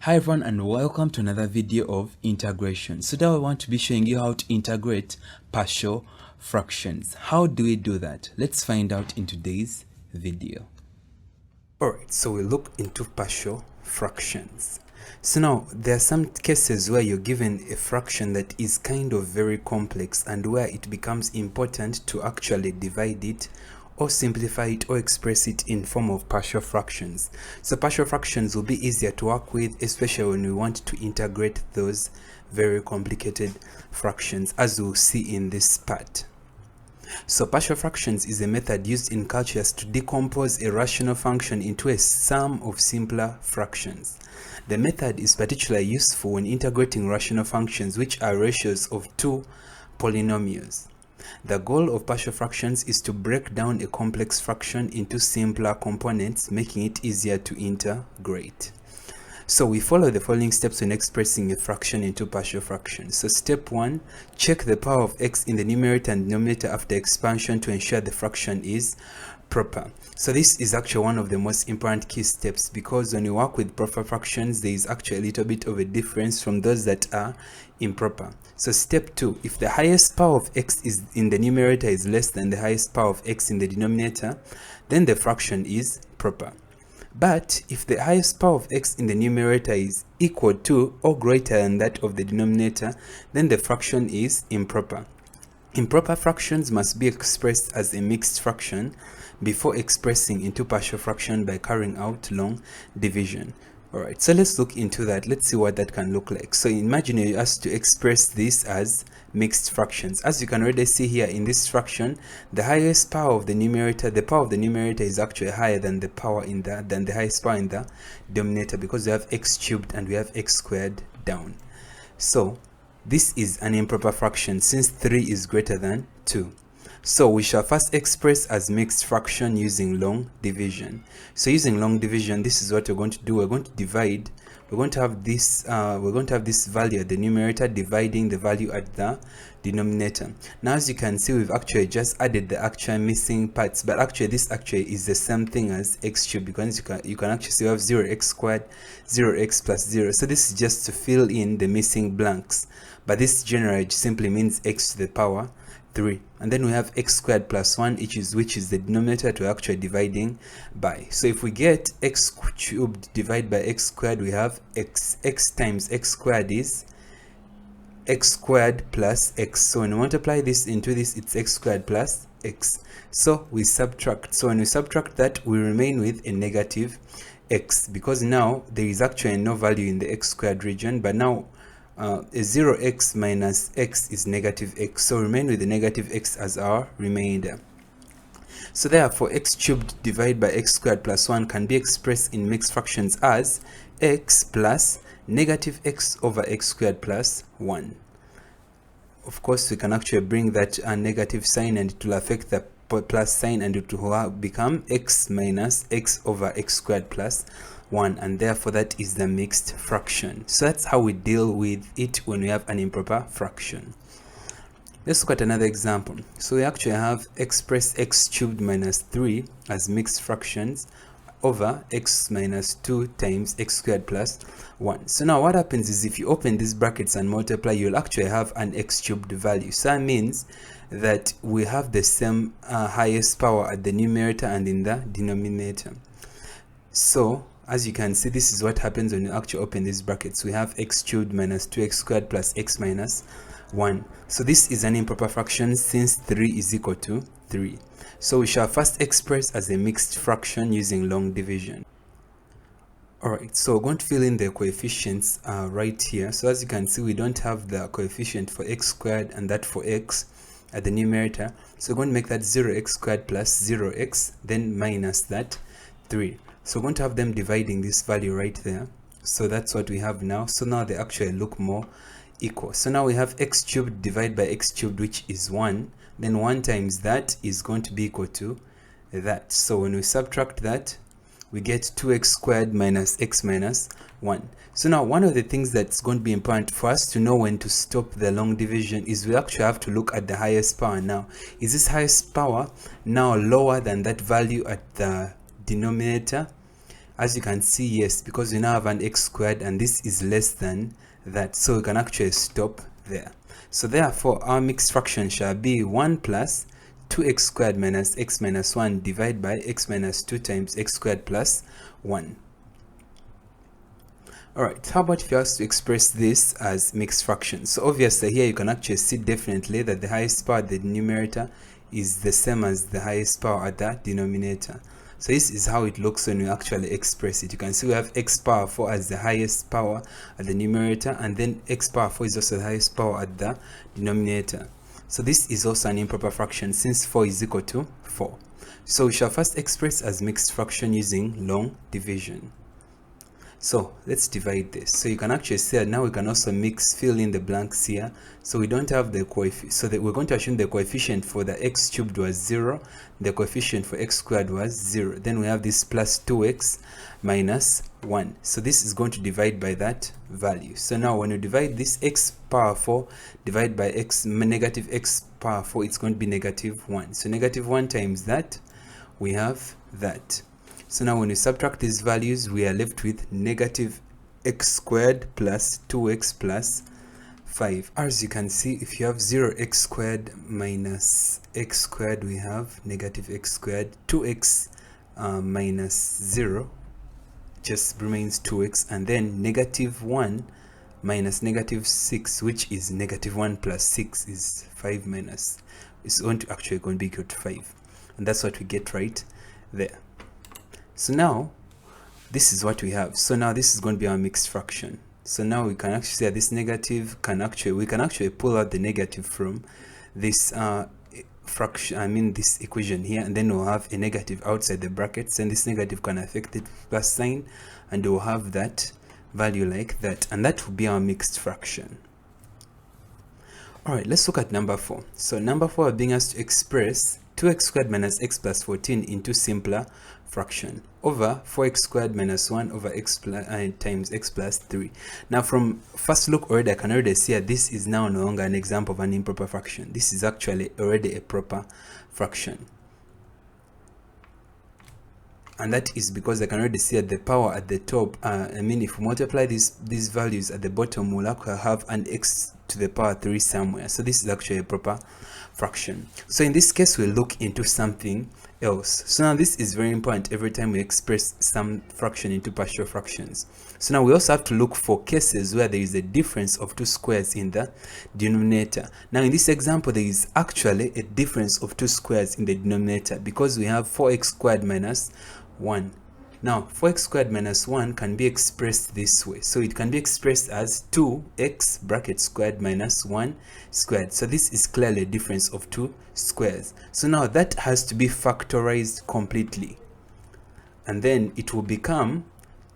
Hi everyone and welcome to another video of integration. So today I want to be showing you how to integrate partial fractions. How do we do that? Let's find out in today's video. Alright, so we look into partial fractions. So now there are some cases where you're given a fraction that is kind of very complex and where it becomes important to actually divide it or simplify it or express it in form of partial fractions. So partial fractions will be easier to work with, especially when we want to integrate those very complicated fractions, as we'll see in this part. So partial fractions is a method used in calculus to decompose a rational function into a sum of simpler fractions. The method is particularly useful when integrating rational functions which are ratios of two polynomials. The goal of partial fractions is to break down a complex fraction into simpler components, making it easier to integrate. So we follow the following steps when expressing a fraction into partial fractions. So step 1, check the power of x in the numerator and denominator after expansion to ensure the fraction is proper. So this is actually one of the most important key steps, because when you work with proper fractions there is actually a little bit of a difference from those that are improper. So step 2, if the highest power of x is in the numerator is less than the highest power of x in the denominator, then the fraction is proper. But if the highest power of x in the numerator is equal to or greater than that of the denominator, then the fraction is improper. Improper fractions must be expressed as a mixed fraction before expressing into partial fraction by carrying out long division. Alright, so let's look into that. Let's see what that can look like. So imagine you asked to express this as mixed fractions. As you can already see here in this fraction, the highest power of the numerator, the power of the numerator is actually higher than the highest power in the denominator, because we have x cubed and we have x squared down. So this is an improper fraction since 3 is greater than 2. So we shall first express as mixed fraction using long division. So using long division, this is what we're going to do. We're going to divide. We're going to have this value at the numerator dividing the value at the denominator. Now as you can see, we've actually just added the actual missing parts, but actually this actually is the same thing as x cubed, because you can actually see we have 0x squared, 0x plus 0. So this is just to fill in the missing blanks, but this generally simply means x to the power 3, and then we have x squared plus 1, which is the denominator to actually dividing by. So if we get x cubed divided by x squared, we have x times x squared is x squared plus x. So when we multiply this into this, it's x squared plus x. So we subtract. So when we subtract that, we remain with a negative x, because now there is actually no value in the x squared region, but now a 0x minus x is negative x, so remain with the negative x as our remainder. So therefore x cubed divided by x squared plus 1 can be expressed in mixed fractions as x plus negative x over x squared plus 1. Of course we can actually bring that negative sign and it will affect the plus sign, and it will become x minus x over x squared plus 1, and therefore that is the mixed fraction. So that's how we deal with it when we have an improper fraction. Let's look at another example. So we actually have express x cubed minus 3 as mixed fractions over x minus 2 times x squared plus 1. So now what happens is, if you open these brackets and multiply, you'll actually have an x cubed value. So that means that we have the same highest power at the numerator and in the denominator. So as you can see, this is what happens when you actually open these brackets. We have x cubed minus 2x squared plus x minus 1. So this is an improper fraction since 3 is equal to 3. So we shall first express as a mixed fraction using long division. Alright, so we're going to fill in the coefficients right here. So as you can see, we don't have the coefficient for x squared and that for x at the numerator. So we're going to make that 0x squared plus 0x, then minus that 3. So we're going to have them dividing this value right there. So that's what we have now. So now they actually look more equal. So now we have x cubed divided by x cubed, which is 1. Then 1 times that is going to be equal to that. So when we subtract that, we get 2x squared minus x minus 1. So now one of the things that's going to be important for us to know when to stop the long division is we actually have to look at the highest power now. Is this highest power now lower than that value at the denominator? As you can see, yes, because we now have an x squared and this is less than that, so we can actually stop there. So therefore our mixed fraction shall be 1 plus 2x squared minus x minus 1 divided by x minus 2 times x squared plus 1. Alright, how about if you ask to express this as mixed fractions? So obviously here you can actually see definitely that the highest power at the numerator is the same as the highest power at the denominator. So this is how it looks when we actually express it. You can see we have x power 4 as the highest power at the numerator, and then x power 4 is also the highest power at the denominator. So this is also an improper fraction since 4 is equal to 4. So we shall first express as mixed fraction using long division. So let's divide this. So you can actually see that now we can also fill in the blanks here. So we don't have the coefficient. So that we're going to assume the coefficient for the x cubed was 0. The coefficient for x squared was 0. Then we have this plus 2x minus 1. So this is going to divide by that value. So now when you divide this x power 4 divided by negative x power 4, it's going to be negative 1. So negative 1 times that, we have that. So now when we subtract these values, we are left with negative x squared plus 2x plus 5. As you can see, if you have 0x squared minus x squared, we have negative x squared. 2x minus 0 just remains 2x, and then negative 1 minus negative 6, which is negative 1 plus 6 is 5 minus. It's going to actually going to be equal to 5. And that's what we get right there. So now this is what we have. So now this is going to be our mixed fraction. So now we can actually say this negative we can actually pull out the negative from this fraction, this equation here, and then we'll have a negative outside the brackets, and this negative can affect the plus sign, and we'll have that value like that, and that will be our mixed fraction. Alright, let's look at number 4. So number 4 being asked to express 2x squared minus x plus 14 into simpler fraction over 4x squared minus 1 over x times x plus 3. Now from first look already, I can already see that this is now no longer an example of an improper fraction. This is actually already a proper fraction. And that is because I can already see that the power at the top, if we multiply these values at the bottom, we'll actually have an x to the power 3 somewhere. So this is actually a proper fraction. So in this case, we'll look into something else. So now this is very important every time we express some fraction into partial fractions. So now we also have to look for cases where there is a difference of 2 squares in the denominator. Now in this example, there is actually a difference of 2 squares in the denominator because we have 4x squared minus 1. Now 4x squared minus 1 can be expressed this way. So it can be expressed as 2x bracket squared minus 1 squared. So this is clearly a difference of 2 squares. So now that has to be factorized completely, and then it will become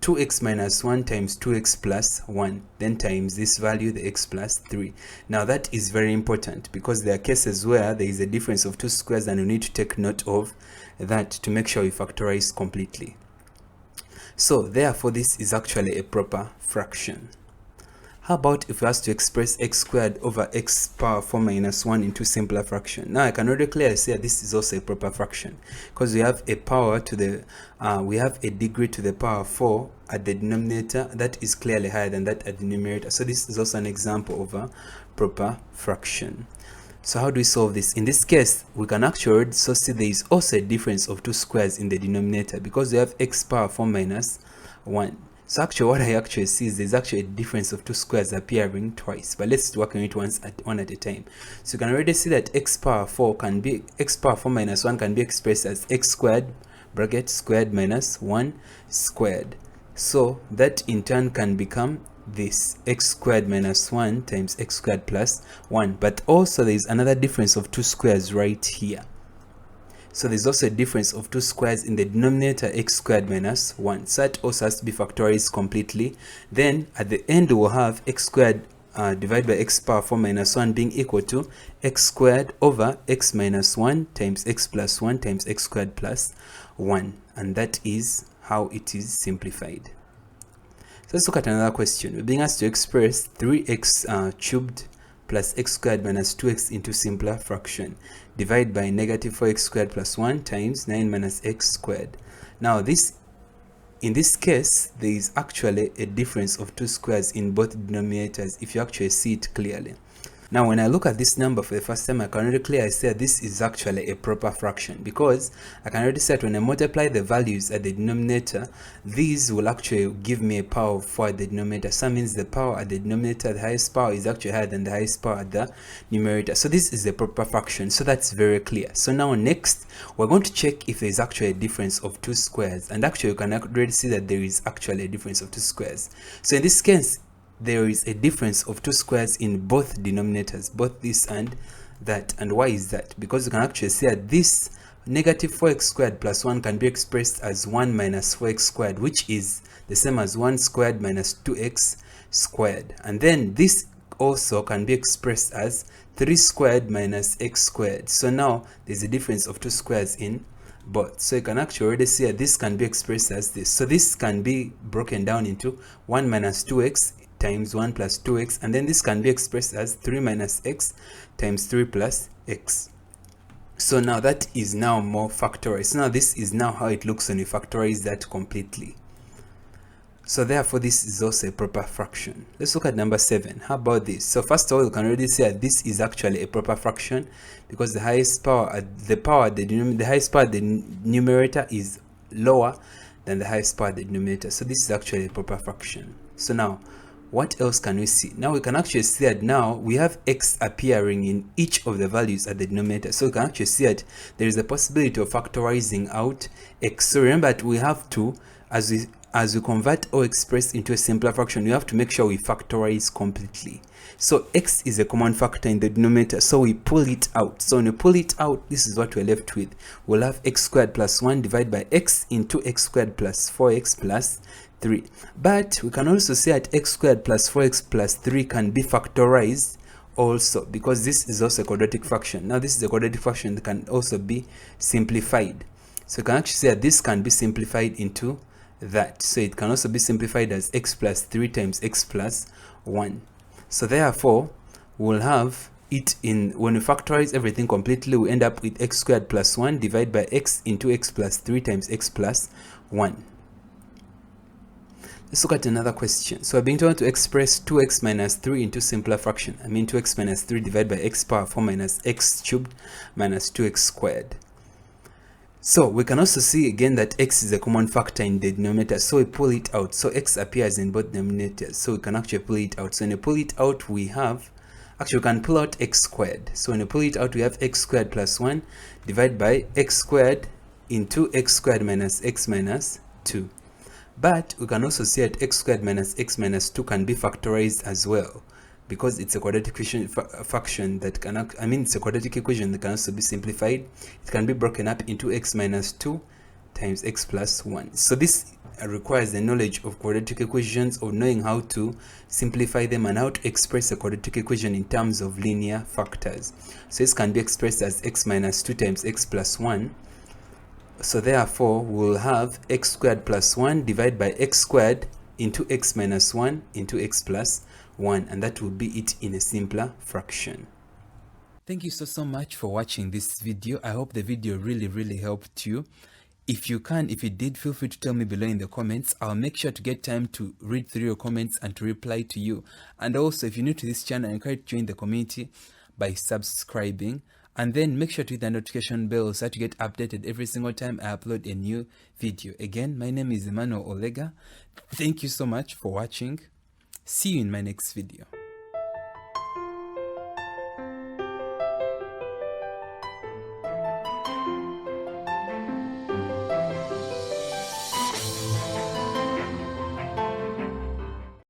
2x minus 1 times 2x plus 1, then times this value, the x plus 3. Now that is very important because there are cases where there is a difference of 2 squares, and you need to take note of that to make sure you factorize completely. So therefore this is actually a proper fraction. How about if we ask to express x squared over x power 4 minus 1 into simpler fraction? Now I can already clearly say this is also a proper fraction because we have a power to the we have a degree to the power 4 at the denominator that is clearly higher than that at the numerator. So this is also an example of a proper fraction. So how do we solve this? In this case, we can actually see there is also a difference of 2 squares in the denominator because we have x power 4 minus 1. So actually what I actually see is there's actually a difference of 2 squares appearing twice, but let's work on it one at a time. So you can already see that x power 4 minus 1 can be expressed as x squared bracket squared minus 1 squared. So that in turn can become this x squared minus 1 times x squared plus 1, but also there is another difference of 2 squares right here. So there's also a difference of 2 squares in the denominator, x squared minus 1. So that also has to be factorized completely. Then at the end we'll have x squared divided by x power 4 minus 1 being equal to x squared over x minus 1 times x plus 1 times x squared plus 1. And that is how it is simplified. So let's look at another question. We're being asked to express 3x cubed plus x squared minus 2x into simpler fraction. Divide by negative 4x squared plus 1 times 9 minus x squared. Now this in this case, there is actually a difference of 2 squares in both denominators if you actually see it clearly. Now, when I look at this number for the first time, I can already clearly say this is actually a proper fraction, because I can already say that when I multiply the values at the denominator, these will actually give me a power of 4 at the denominator. So that means the power at the denominator, the highest power, is actually higher than the highest power at the numerator. So this is a proper fraction. So that's very clear. So now next, we're going to check if there is actually a difference of 2 squares. And actually, you can already see that there is actually a difference of 2 squares. So in this case, there is a difference of 2 squares in both denominators, both this and that. And why is that? Because you can actually see that this negative 4x squared plus 1 can be expressed as 1 minus 4x squared, which is the same as 1 squared minus 2x squared. And then this also can be expressed as 3 squared minus x squared. So now there's a difference of 2 squares in both. So you can actually already see that this can be expressed as this. So this can be broken down into 1 minus 2x times 1 plus 2x, and then this can be expressed as 3 minus x times 3 plus x. So now that is now more factorized. So now this is now how it looks when you factorize that completely. So therefore this is also a proper fraction. Let's look at number 7. How about this? So first of all, you can already see that this is actually a proper fraction, because the highest power at the highest power at the numerator is lower than the highest power at the denominator. So this is actually a proper fraction. So now, what else can we see? Now we can actually see that now we have x appearing in each of the values at the denominator. So we can actually see that there is a possibility of factorizing out x. So remember that we have to, as we convert or express into a simpler fraction, we have to make sure we factorize completely. So x is a common factor in the denominator, so we pull it out. So when we pull it out, this is what we're left with. We'll have x squared plus 1 divided by x into x squared plus 4x plus 3. But we can also say that x squared plus 4x plus 3 can be factorized also, because this is also a quadratic fraction. Now this is a quadratic fraction that can also be simplified. So you can actually say that this can be simplified into that. So it can also be simplified as x plus 3 times x plus 1. So therefore, we'll have it in, when we factorize everything completely, we end up with x squared plus 1 divided by x into x plus 3 times x plus 1. Let's look at another question. So we're being told to express 2x minus 3 into simpler fraction. 2x minus 3 divided by x power 4 minus x cubed minus 2x squared. So we can also see again that x is a common factor in the denominator, so we pull it out. So x appears in both denominators, so we can actually pull it out. So when you pull it out, we have, actually we can pull out x squared. So when you pull it out, we have x squared plus 1 divided by x squared into x squared minus x minus 2. But we can also see that x squared minus x minus 2 can be factorized as well, because it's a quadratic fraction that can, it's a quadratic equation that can also be simplified. It can be broken up into x minus 2 times x plus 1. So this requires the knowledge of quadratic equations, or knowing how to simplify them and how to express a quadratic equation in terms of linear factors. So this can be expressed as x minus 2 times x plus 1. So therefore, we'll have x squared plus 1 divided by x squared into x minus 1 into x plus 1, and that will be it in a simpler fraction. Thank you so much for watching this video. I hope the video really helped you. If you did, feel free to tell me below in the comments. I'll make sure to get time to read through your comments and to reply to you. And also, if you're new to this channel, I encourage you to join the community by subscribing. And then make sure to hit the notification bell so that you get updated every single time I upload a new video. Again, my name is Emmanuel Olega. Thank you so much for watching. See you in my next video.